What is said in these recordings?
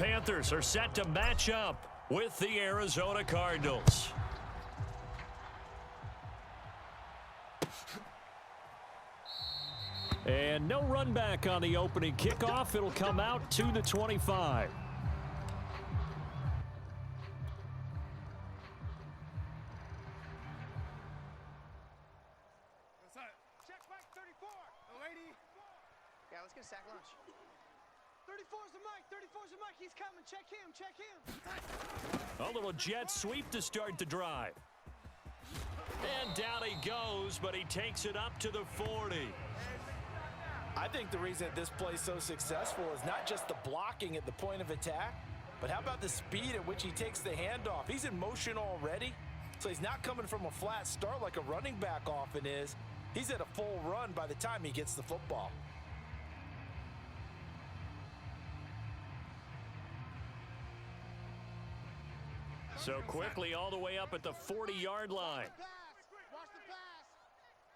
Panthers are set to match up with the Arizona Cardinals. And no run back on the opening kickoff. It'll come out to the 25. Check back 34. Lady. Yeah, let's get a sack lunch. 34's the mic. 34's the mic. He's coming. Check him. Check him. A little jet sweep to start the drive. And down he goes, but he takes it up to the 40. I think the reason that this play is so successful is not just the blocking at the point of attack, but how about the speed at which he takes the handoff? He's in motion already, so he's not coming from a flat start like a running back often is. He's at a full run by the time he gets the football. So quickly all the way up at the 40-yard line. Watch the pass.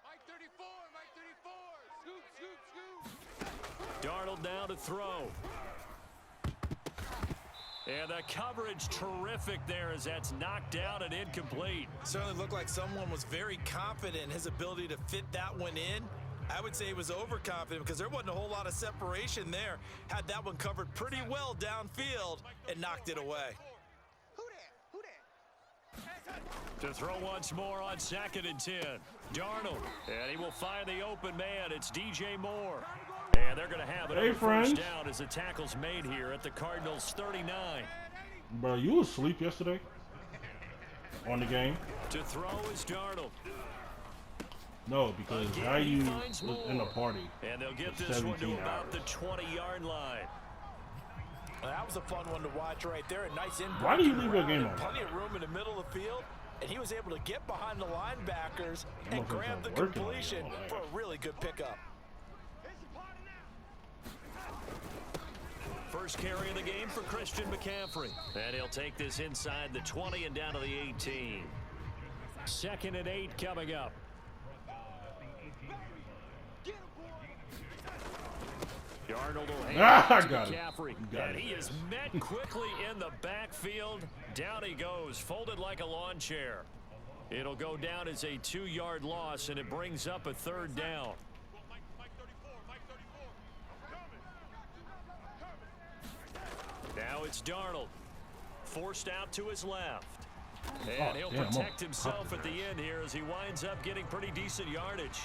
Mike 34. Mike 34. Scoop, scoop, scoop. Darnold down to throw. And the coverage terrific there as that's knocked down and incomplete. Certainly looked like someone was very confident in his ability to fit that one in. I would say he was overconfident because there wasn't a whole lot of separation there. Had that one covered pretty well downfield and knocked it away. To throw once more on 2nd and 10. Darnold, and he will find the open man. It's DJ Moore. And they're going to have it on first down as the tackle's made here at the Cardinals' 39. Bro, you was asleep yesterday on the game? To throw is Darnold. No, because Gayu was in the party. And they'll get this one to about the 20-yard line. Well, that was a fun one to watch right there. A nice impact. Why do you leave your game on? Plenty of room in the middle of the field, and he was able to get behind the linebackers and grab the completion for a really good pickup. First carry of the game for Christian McCaffrey. And he'll take this inside the 20 and down to the 18. 2nd and 8 coming up. Darnold will hand it to McCaffrey. And he is met quickly in the backfield. Down he goes, folded like a lawn chair. It'll go down as a 2-yard loss, and it brings up a 3rd down. Now it's Darnold. Forced out to his left. And he'll protect himself at the end here as he winds up getting pretty decent yardage.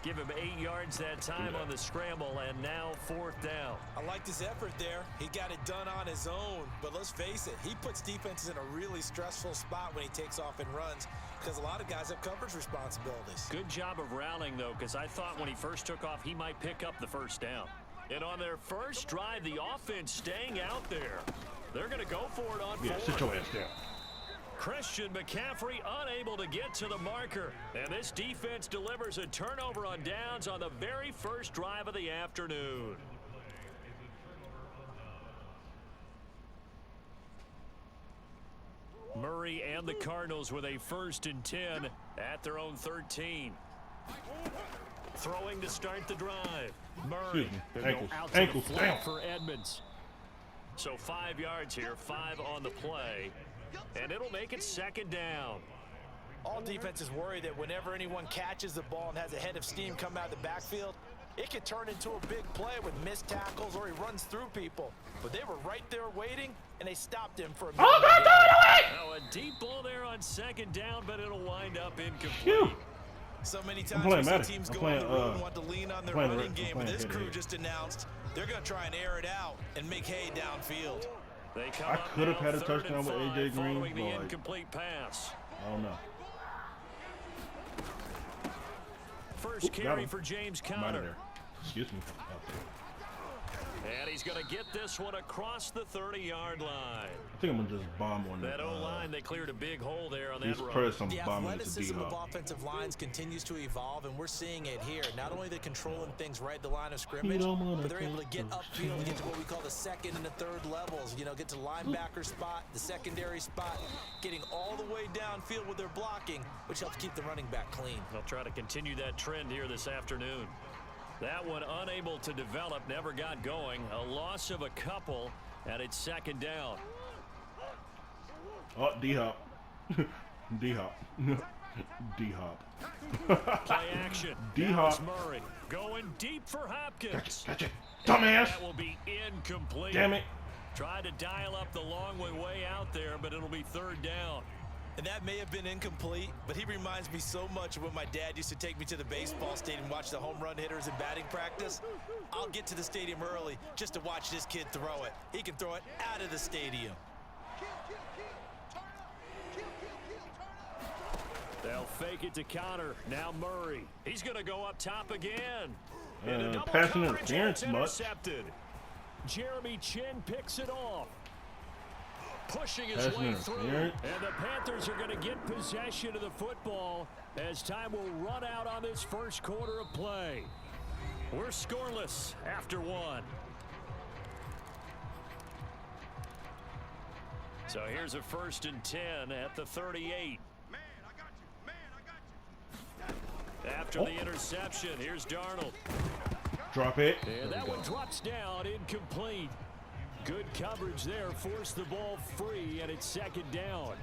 Give him 8 yards that time on the scramble, and now 4th down. I liked his effort there. He got it done on his own, but let's face it, he puts defenses in a really stressful spot when he takes off and runs because a lot of guys have coverage responsibilities. Good job of rallying, though, because I thought when he first took off, he might pick up the 1st down. And on their first drive, the offense staying out there. They're going to go for it on 4th. Sit your ass down. Christian McCaffrey unable to get to the marker. And this defense delivers a turnover on downs on the very first drive of the afternoon. Murray and the Cardinals with a 1st and 10 at their own 13. Throwing to start the drive. Murray. Ankles down for Edmonds. So 5 yards here, 5 on the play. And it'll make it 2nd down. All defenses worry that whenever anyone catches the ball and has a head of steam come out of the backfield, it could turn into a big play with missed tackles or he runs through people. But they were right there waiting, and they stopped him for a minute. Now a deep ball there on 2nd down, but it'll wind up incomplete. So many times we see teams go on the road and want to lean on their running game, but this crew just announced they're going to try and air it out and make hay downfield. They come I could have had a touchdown with AJ Green, but the incomplete pass. I don't know. First carry for James Conner. Excuse me. And he's going to get this one across the 30-yard line. I think I'm going to just bomb one. That O-line, they cleared a big hole there on that run. The athleticism of offensive lines continues to evolve, and we're seeing it here. Not only they're controlling things right at the line of scrimmage, but they're able to get upfield and get to what we call the 2nd and the 3rd levels. You know, get to linebacker spot, the secondary spot, getting all the way downfield with their blocking, which helps keep the running back clean. They'll try to continue that trend here this afternoon. That one unable to develop, never got going. A loss of a couple, And it's second down. Oh, D-Hop. D-Hop. D-Hop. Play action. D-Hop. Murray going deep for Hopkins. Gotcha. Dumbass. That will be incomplete. Damn it. Tried to dial up the long way out there, but it'll be third down. And that may have been incomplete, but he reminds me so much of when my dad used to take me to the baseball stadium and watch the home run hitters in batting practice. I'll get to the stadium early just to watch this kid throw it. He can throw it out of the stadium. They'll fake it to counter. Now Murray. He's going to go up top again. Passing interference much. Intercepted. Jeremy Chin picks it off. Pushing his way through. And the Panthers are going to get possession of the football as time will run out on this first quarter of play. We're scoreless after one. So here's a 1st and 10 at the 38. After the interception, here's Darnold. Drop it. And that one drops down, incomplete. Good coverage there, forced the ball free, and it's second down.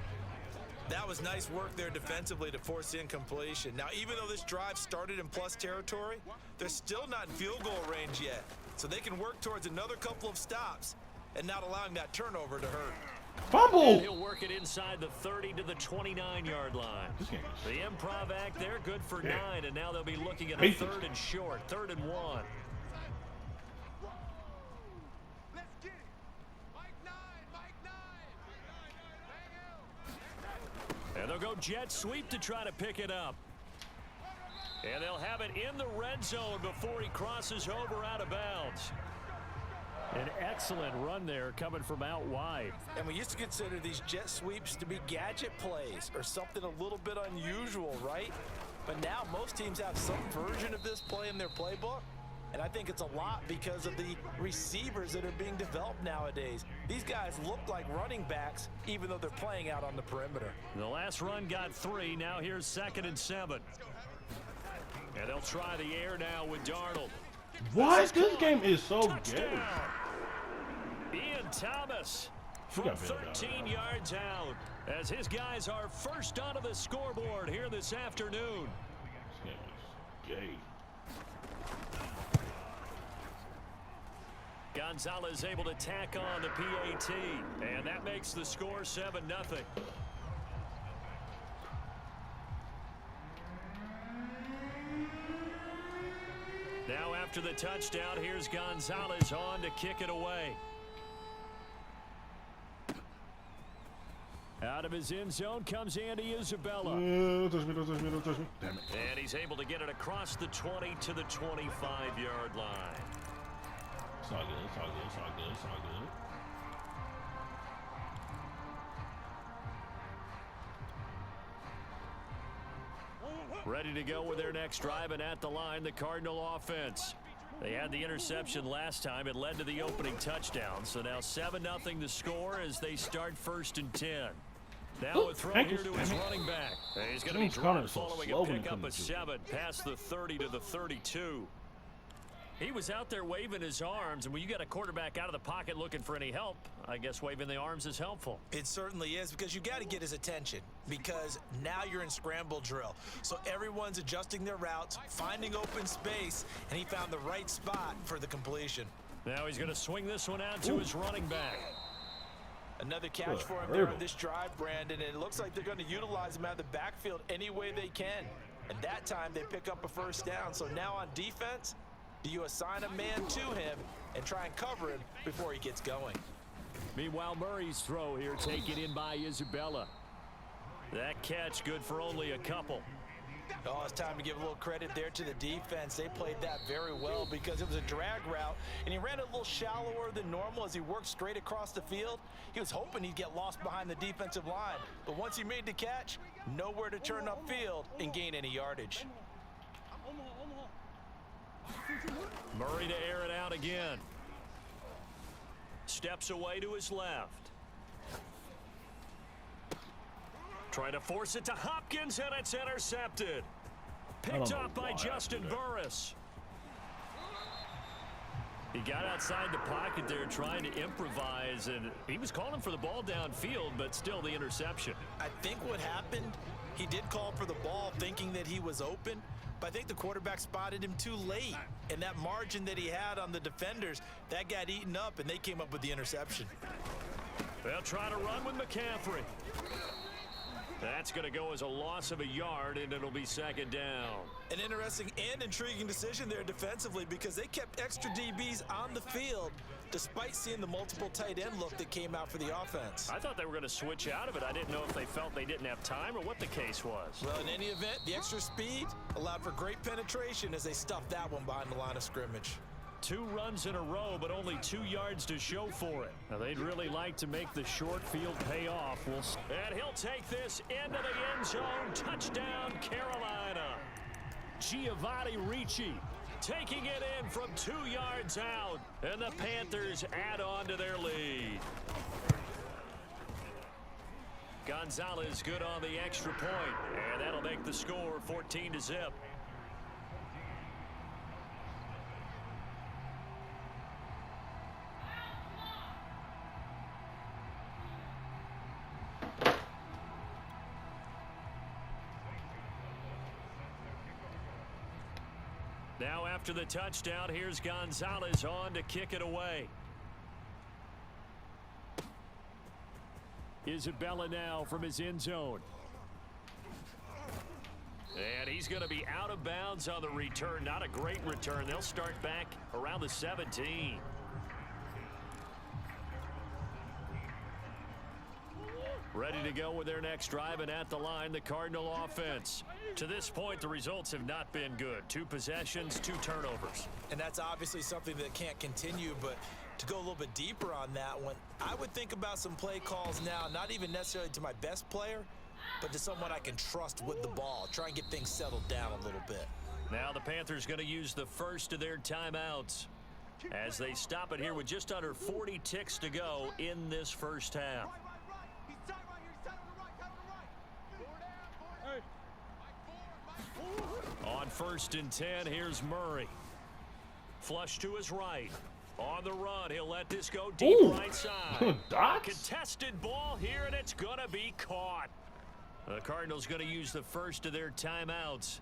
That was nice work there defensively to force incompletion. Now, even though this drive started in plus territory, they're still not in field goal range yet. So they can work towards another couple of stops and not allowing that turnover to hurt. Fumble! And he'll work it inside the 30 to the 29-yard line. The improv act there, good for 9, and now they'll be looking at a 3rd and short, 3rd and 1. And they'll go jet sweep to try to pick it up. And they'll have it in the red zone before he crosses over out of bounds. An excellent run there coming from out wide. And we used to consider these jet sweeps to be gadget plays or something a little bit unusual, right? But now most teams have some version of this play in their playbook. And I think it's a lot because of the receivers that are being developed nowadays. These guys look like running backs, even though they're playing out on the perimeter. The last run got 3. Now here's 2nd and 7. And they'll try the air now with Darnold. What? This game is so good. Ian Thomas from 13 yards out as his guys are first onto the scoreboard here this afternoon. This game is gay. Gonzalez able to tack on the PAT, and that makes the score 7-0. Now after the touchdown, here's Gonzalez on to kick it away. Out of his end zone comes Andy Isabella. Don't touch me, don't touch me, don't touch me. Damn it. And he's able to get it across the 20 to the 25-yard line. It's all good, it's all good, it's all good, it's all good. Ready to go with their next drive, and at the line, the Cardinal offense. They had the interception last time. It led to the opening touchdown. So now 7-0 the score as they start 1st and 10. Now a throw here to his running back. He's going to be dropped following a pickup of 7 past the 30 to the 32. He was out there waving his arms, and when you got a quarterback out of the pocket looking for any help, I guess waving the arms is helpful. It certainly is, because you got to get his attention, because now you're in scramble drill. So everyone's adjusting their routes, finding open space, and he found the right spot for the completion. Now he's going to swing this one out to his running back. Another catch for him there on this drive, Brandon, and it looks like they're going to utilize him out of the backfield any way they can. And that time they pick up a first down. So now on defense, do you assign a man to him and try and cover him before he gets going? Meanwhile, Murray's throw here taken in by Isabella. That catch good for only a couple. Oh, it's time to give a little credit there to the defense. They played that very well because it was a drag route, and he ran a little shallower than normal as he worked straight across the field. He was hoping he'd get lost behind the defensive line, but once he made the catch, nowhere to turn upfield and gain any yardage. Murray to air it out again. Steps away to his left. Trying to force it to Hopkins, and it's intercepted. Picked up by Justin Burris. He got outside the pocket there trying to improvise, and he was calling for the ball downfield, but still the interception. I think what happened, he did call for the ball thinking that he was open, but I think the quarterback spotted him too late. And that margin that he had on the defenders, that got eaten up, and they came up with the interception. They'll try to run with McCaffrey. That's going to go as a loss of a yard, and it'll be second down. An interesting and intriguing decision there defensively because they kept extra DBs on the field despite seeing the multiple tight end look that came out for the offense. I thought they were going to switch out of it. I didn't know if they felt they didn't have time or what the case was. Well, in any event, the extra speed allowed for great penetration as they stuffed that one behind the line of scrimmage. 2 runs in a row, but only 2 yards to show for it. Now, they'd really like to make the short field pay off. And he'll take this into the end zone. Touchdown, Carolina. Giovanni Ricci taking it in from 2 yards out. And the Panthers add on to their lead. Gonzalez good on the extra point. And that'll make the score 14-0. Now after the touchdown, here's Gonzalez on to kick it away. Isabella now from his end zone. And he's going to be out of bounds on the return. Not a great return. They'll start back around the 17. Ready to go with their next drive, and at the line, the Cardinal offense. To this point, the results have not been good. 2 possessions, 2 turnovers. And that's obviously something that can't continue, but to go a little bit deeper on that one, I would think about some play calls now, not even necessarily to my best player, but to someone I can trust with the ball. Try and get things settled down a little bit. Now the Panthers going to use the first of their timeouts as they stop it here with just under 40 ticks to go in this first half. On 1st and 10, here's Murray. Flush to his right. On the run, he'll let this go deep right side. Contested ball here, and it's going to be caught. The Cardinals going to use the first of their timeouts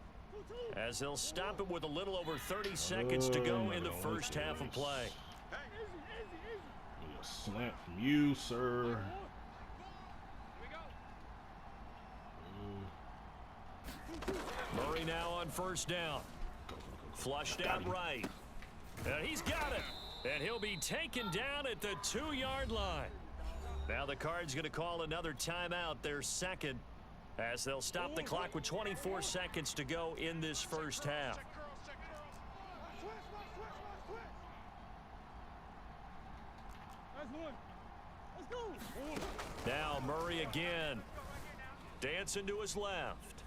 as they'll stop it with a little over 30 seconds to go in the first half of play. A slant from you, sir. Murray now on 1st down. Flushed out right. And he's got it. And he'll be taken down at the 2-yard line. Now the Cards going to call another timeout, their second, as they'll stop the clock with 24 seconds to go in this first half. Now Murray again. Dancing to his left.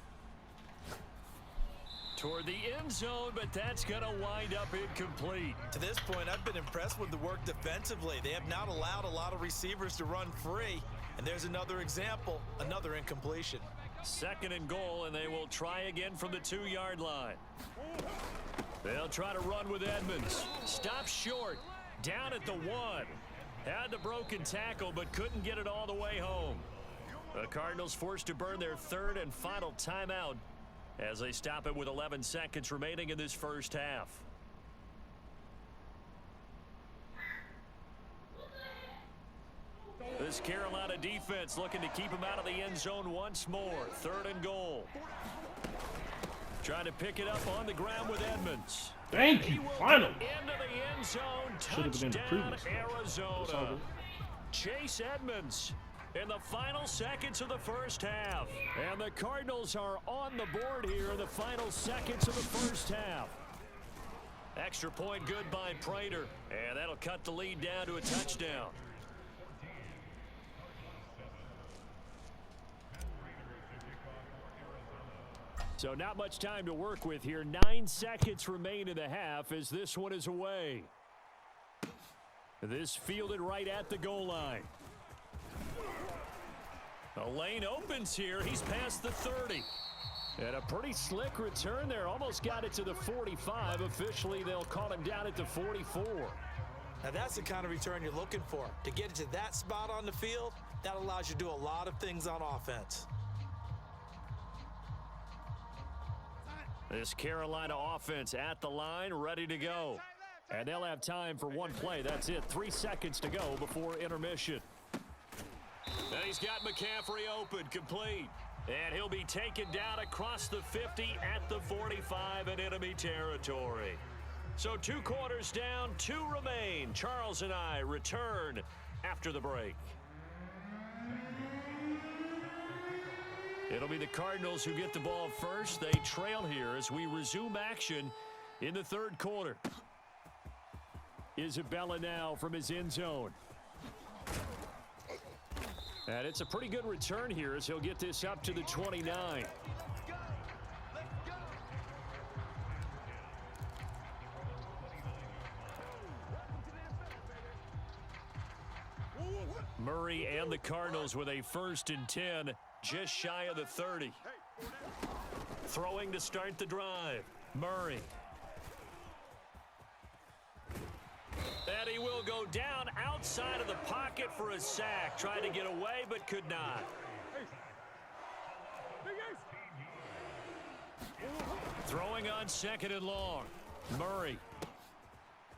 Toward the end zone, but that's going to wind up incomplete. To this point, I've been impressed with the work defensively. They have not allowed a lot of receivers to run free. And there's another example, another incompletion. 2nd and goal, and they will try again from the 2-yard line. They'll try to run with Edmonds. Stop short. Down at the 1. Had the broken tackle, but couldn't get it all the way home. The Cardinals forced to burn their 3rd and final timeout as they stop it with 11 seconds remaining in this first half. This Carolina defense looking to keep him out of the end zone once more. 3rd and goal. Trying to pick it up on the ground with Edmonds. Thank you, finally. Into the end zone. Should have been the previous Arizona. Chase Edmonds in the final seconds of the first half. And the Cardinals are on the board here in the final seconds of the first half. Extra point good by Prater. And that'll cut the lead down to a touchdown. So not much time to work with here. 9 seconds remain in the half as this one is away. This fielded right at the goal line. A lane opens here. He's past the 30. And a pretty slick return there. Almost got it to the 45. Officially, they'll call him down at the 44. Now that's the kind of return you're looking for. To get it to that spot on the field, that allows you to do a lot of things on offense. This Carolina offense at the line, ready to go. And they'll have time for one play. That's it. 3 seconds to go before intermission. And he's got McCaffrey open, complete. And he'll be taken down across the 50 at the 45 in enemy territory. So 2 quarters down, 2 remain. Charles and I return after the break. It'll be the Cardinals who get the ball first. They trail here as we resume action in the 3rd quarter. Isabella now from his end zone. And it's a pretty good return here as he'll get this up to the 29. Murray and the Cardinals with a 1st and 10, just shy of the 30. Throwing to start the drive. Murray. And he will go down outside of the pocket for a sack. Tried to get away, but could not. Throwing on 2nd and long. Murray.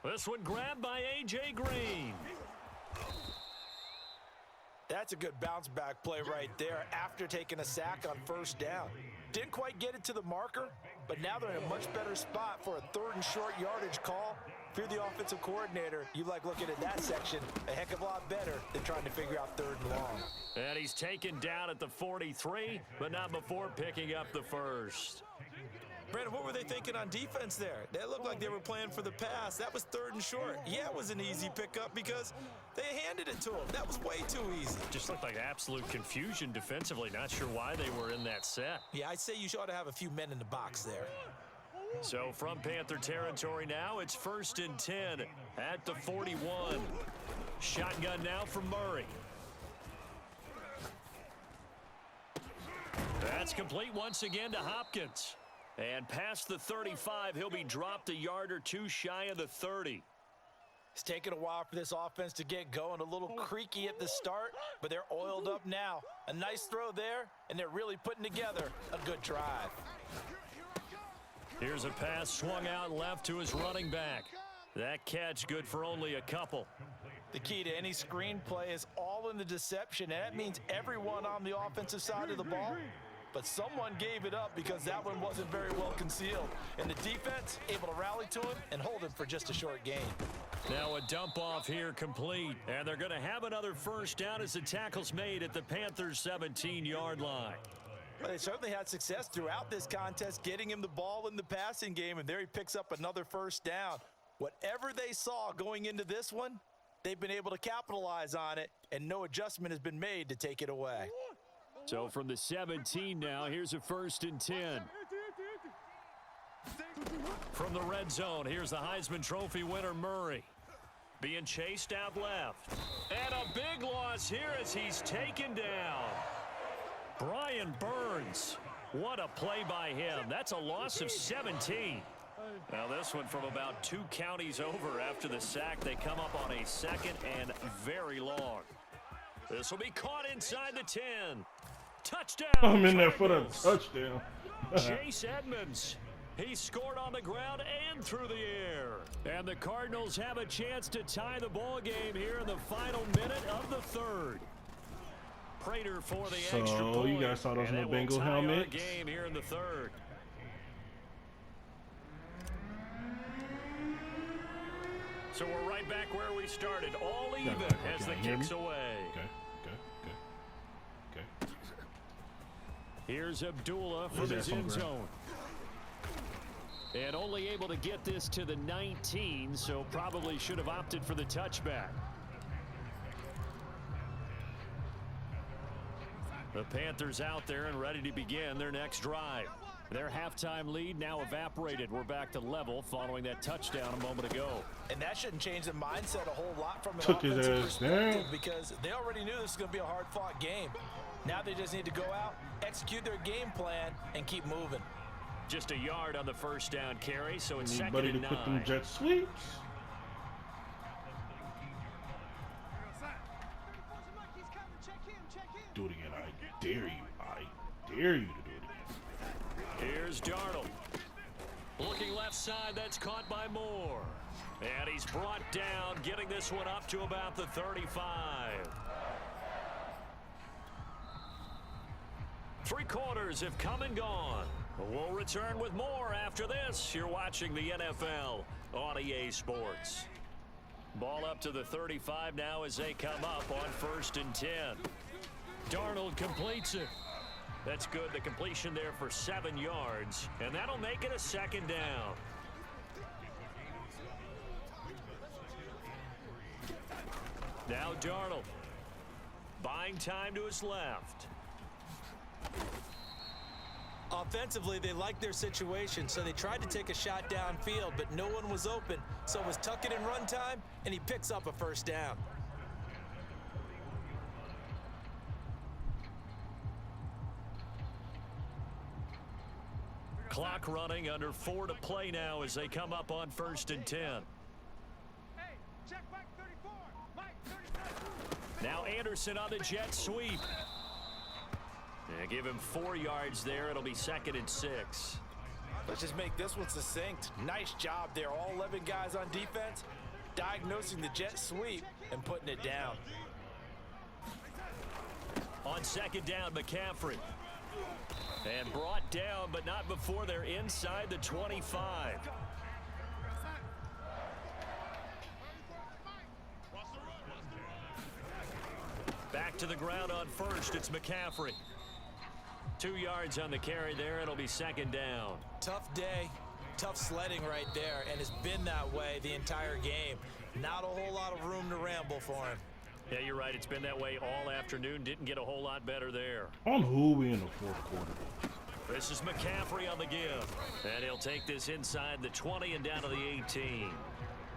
This one grabbed by A.J. Green. That's a good bounce back play right there after taking a sack on 1st down. Didn't quite get it to the marker, but now they're in a much better spot for a 3rd and short yardage call. If you're the offensive coordinator, you like looking at that section a heck of a lot better than trying to figure out 3rd and long. And he's taken down at the 43, but not before picking up the 1st. Brandon, what were they thinking on defense there? They looked like they were playing for the pass. That was 3rd and short. Yeah, it was an easy pickup because they handed it to him. That was way too easy. Just looked like absolute confusion defensively. Not sure why they were in that set. Yeah, I'd say you ought to have a few men in the box there. So from Panther territory now, it's 1st and 10 at the 41. Shotgun now from Murray. That's complete once again to Hopkins. And past the 35, he'll be dropped a yard or 2 shy of the 30. It's taken a while for this offense to get going. A little creaky at the start, but they're oiled up now. A nice throw there, and they're really putting together a good drive. Here's a pass swung out left to his running back. That catch good for only a couple. The key to any screenplay is all in the deception, and that means everyone on the offensive side of the ball. But someone gave it up because that one wasn't very well concealed. And the defense able to rally to him and hold him for just a short gain. Now a dump off here complete. And they're going to have another 1st down as the tackle's made at the Panthers' 17-yard line. Well, they certainly had success throughout this contest getting him the ball in the passing game. And there he picks up another 1st down. Whatever they saw going into this one, they've been able to capitalize on it. And no adjustment has been made to take it away. So from the 17 now, here's a 1st and 10. From the red zone, here's the Heisman Trophy winner, Murray. Being chased out left. And a big loss here as he's taken down. Brian Burns. What a play by him. That's a loss of 17. Now this one from about 2 counties over after the sack. They come up on a 2nd and very long. This will be caught inside the 10. Touchdown. I'm in there for the touchdown. Chase Edmonds. He scored on the ground and through the air. And the Cardinals have a chance to tie the ball game here in the final minute of the 3rd. Prater for the extra point. So you guys saw those little Bengal helmets? Game here in the 3rd. So we're right back where we started, all even as the kick's away. Okay. Here's Abdullah from his end zone. And only able to get this to the 19, so probably should have opted for the touchback. The Panthers out there and ready to begin their next drive. Their halftime lead now evaporated. We're back to level following that touchdown a moment ago. And that shouldn't change the mindset a whole lot from an Took his offensive ass perspective down. because they already knew this was going to be a hard-fought game. Now they just need to go out, execute their game plan, and keep moving. Just a yard on the 1st down carry, so it's Anybody 2nd and to put them 9. jet sweeps? Do it again. I dare you. I dare you to do it again. Here's Darnold. Looking left side, that's caught by Moore. And he's brought down, getting this one up to about the 35. 3 quarters have come and gone. We'll return with more after this. You're watching the NFL on EA Sports. Ball up to the 35 now as they come up on 1st and 10. Darnold completes it. That's good. The completion there for 7 yards. And that'll make it a 2nd down. Now Darnold. Buying time to his left. Offensively, they liked their situation, so they tried to take a shot downfield, but no one was open. So it was tuck it in run time, and he picks up a 1st down. Clock running, under 4 to play now as they come up on 1st and 10. Hey, check back 34. Mike, 35. Now Anderson on the jet sweep. Yeah, give him 4 yards there. It'll be 2nd and 6. Let's just make this one succinct. Nice job there. All 11 guys on defense diagnosing the jet sweep and putting it down. On 2nd down, McCaffrey. And brought down, but not before they're inside the 25. Back to the ground on 1st. It's McCaffrey. 2 yards on the carry there. It'll be 2nd down. Tough day, tough sledding right there, and it's been that way the entire game. Not a whole lot of room to ramble for him. Yeah, you're right. It's been that way all afternoon. Didn't get a whole lot better there. On who we in the 4th quarter? This is McCaffrey on the give. And he'll take this inside the 20 and down to the 18.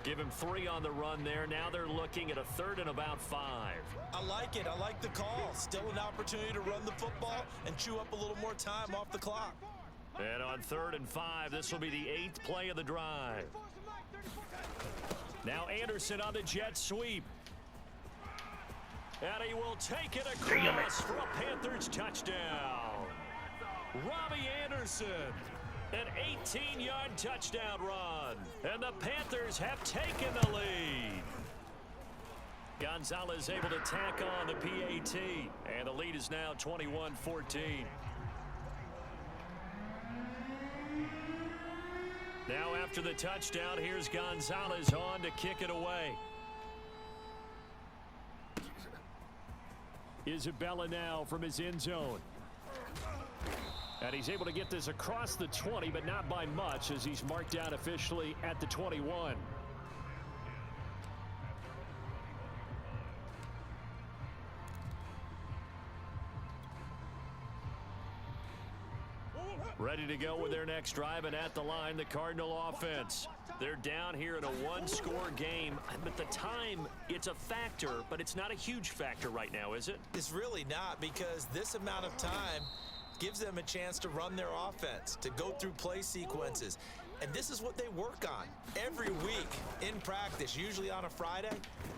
Give him 3 on the run there. Now they're looking at a 3rd and about 5. I like it. I like the call. Still an opportunity to run the football and chew up a little more time off the clock. And on 3rd and 5, this will be the 8th play of the drive. Now Anderson on the jet sweep. And he will take it across for a Panthers touchdown. Robbie Anderson, an 18-yard touchdown run. And the Panthers have taken the lead. Gonzalez able to tack on the PAT. And the lead is now 21-14. Now after the touchdown, here's Gonzalez on to kick it away. Isabella now from his end zone. And he's able to get this across the 20, but not by much as he's marked down officially at the 21. Ready to go with their next drive, and at the line, the Cardinal offense. They're down here in a 1-score game, but the time, it's a factor, but it's not a huge factor right now, is it? It's really not, because this amount of time gives them a chance to run their offense, to go through play sequences. And this is what they work on every week in practice, usually on a Friday.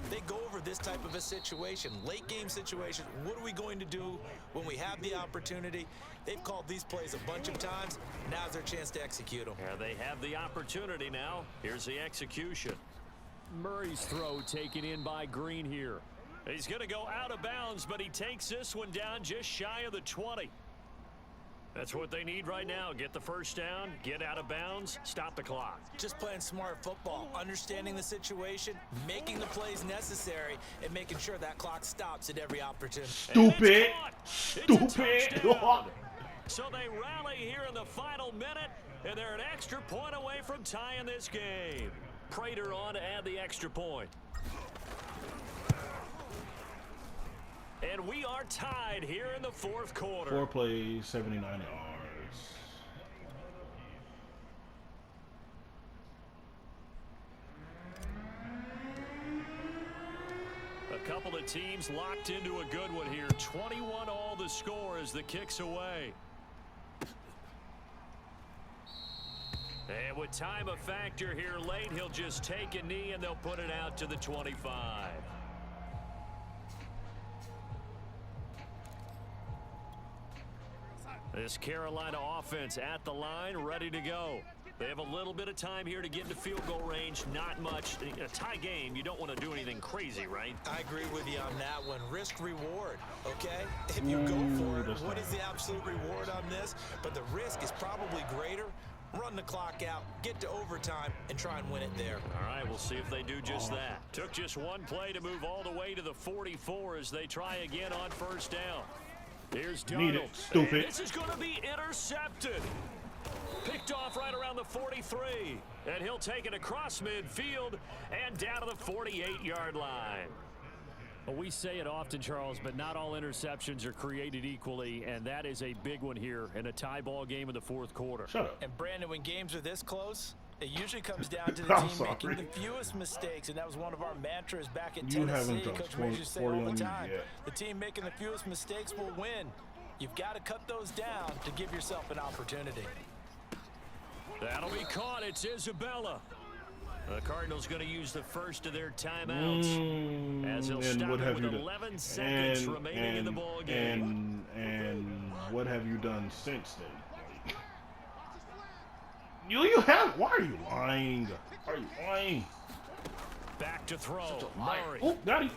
They go over this type of a situation, late game situation. What are we going to do when we have the opportunity? They've called these plays a bunch of times. Now's their chance to execute them. Yeah, they have the opportunity now. Here's the execution. Murray's throw taken in by Green here. He's going to go out of bounds, but he takes this one down just shy of the 20. That's what they need right now. Get the first down, get out of bounds, stop the clock. Just playing smart football, understanding the situation, making the plays necessary, and making sure that clock stops at every opportunity. Stupid. Stupid. So they rally here in the final minute, and they're an extra point away from tying this game. Prater on to add the extra point. And we are tied here in the 4th quarter. 4 plays, 79 yards. A couple of teams locked into a good one here. 21 all the score as the kick's away. And with time a factor here late, he'll just take a knee and they'll put it out to the 25. This Carolina offense at the line, ready to go. They have a little bit of time here to get into field goal range. Not much. A tie game, you don't want to do anything crazy, right? I agree with you on that one. Risk reward, okay? If you go for it, what is the absolute reward on this? But the risk is probably greater. Run the clock out, get to overtime, and try and win it there. All right, we'll see if they do just that. Took just one play to move all the way to the 44 as they try again on first down. Here's Darnold. Need it, stupid. And this is going to be intercepted. Picked off right around the 43. And he'll take it across midfield and down to the 48-yard line. Well, we say it often, Charles, but not all interceptions are created equally, and that is a big one here in a tie ball game in the fourth quarter. Shut up. And, Brandon, when games are this close, it usually comes down to the team making the fewest mistakes, and that was one of our mantras back at Tennessee. Coach Major used to say all the time, the team making the fewest mistakes will win. You've got to cut those down to give yourself an opportunity. That'll be caught. It's Isabella. The Cardinals going to use the first of their timeouts as they'll stop it with 11 seconds remaining in the ball game. And what have you done since then? You have? Why are you lying? Are you lying? Back to throw. Murray. Oh, got him.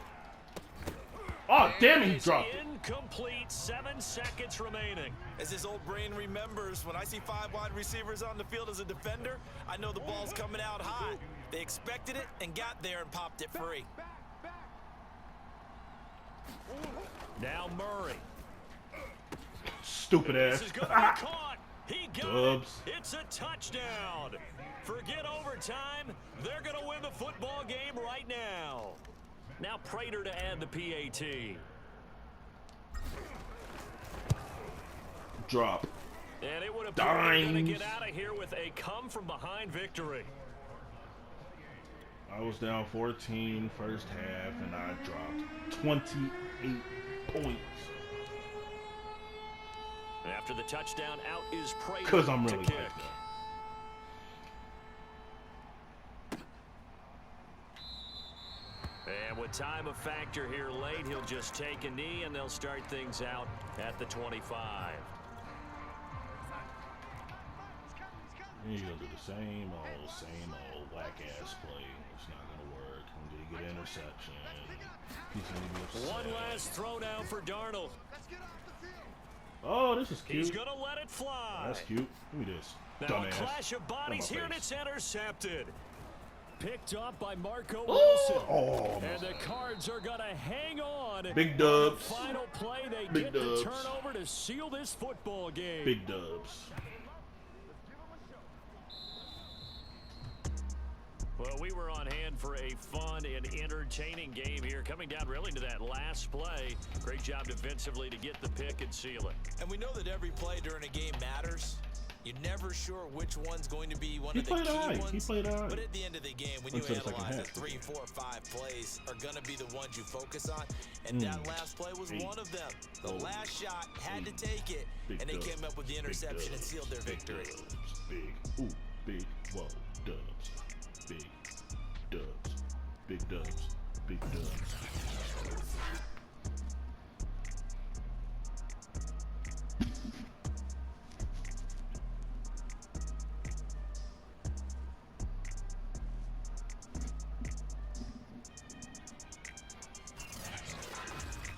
Oh, damn it, he dropped it. Incomplete. 7 seconds remaining. As his old brain remembers, when I see 5 wide receivers on the field as a defender, I know the ball's coming out high. They expected it and got there and popped it free. Now Murray. Stupid ass. This is going to be caught. He got Dubs. it. It's a touchdown. Forget overtime. They're going to win the football game right now. Now Prater to add the PAT. Drop. And it would appear they're going to get out of here with a come-from-behind victory. I was down 14 first half, and I dropped 28 points. After the touchdown, out is Prater. Because I'm really to kick. like that. And with time a factor here late, he'll just take a knee, and they'll start things out at the 25. You're going to do the same old whack-ass play. It's not going to work. I'm going to get an interception. He's going to be upset. One last throw down for Darnold. Oh, this is cute. He's going to let it fly. That's cute. Give me this. Now Dumbass. a clash of bodies here, and it's intercepted. Picked up by Marco Ooh. Wilson. Oh, and the Cards are going to hang on. Big dubs. Final play, they Big get dubs. the turnover to seal this football game. Big dubs. Well, we were on hand for a fun and entertaining game here. Coming down really to that last play. Great job defensively to get the pick and seal it. And we know that every play during a game matters. You're never sure which one's going to be one of the key ones. He played all right. But at the end of the game, when you analyze it, 3, 4, 5 plays are going to be the ones you focus on. And that last play was one of them. The last shot had to take it, and they came up with the interception and sealed their victory. Big, ooh, big, whoa, dubs. Big dubs. Big dubs. Big dubs.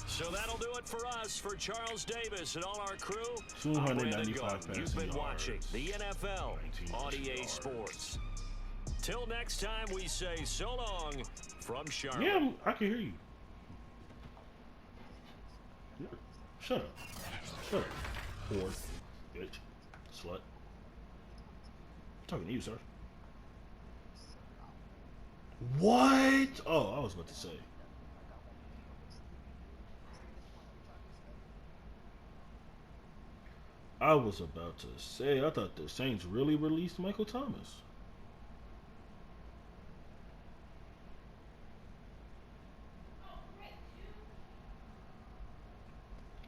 So that'll do it for us, for Charles Davis and all our crew. 295 passing You've been yards. watching the NFL on EA Sports. Till next time, we say so long from Charlotte. Yeah, I can hear you. Shut up. Shut up. Whore. Bitch. Slut. I'm talking to you, sir. What? Oh, I was about to say. I was about to say, I thought the Saints really released Michael Thomas.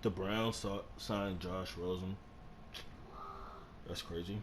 The Browns signed Josh Rosen. That's crazy.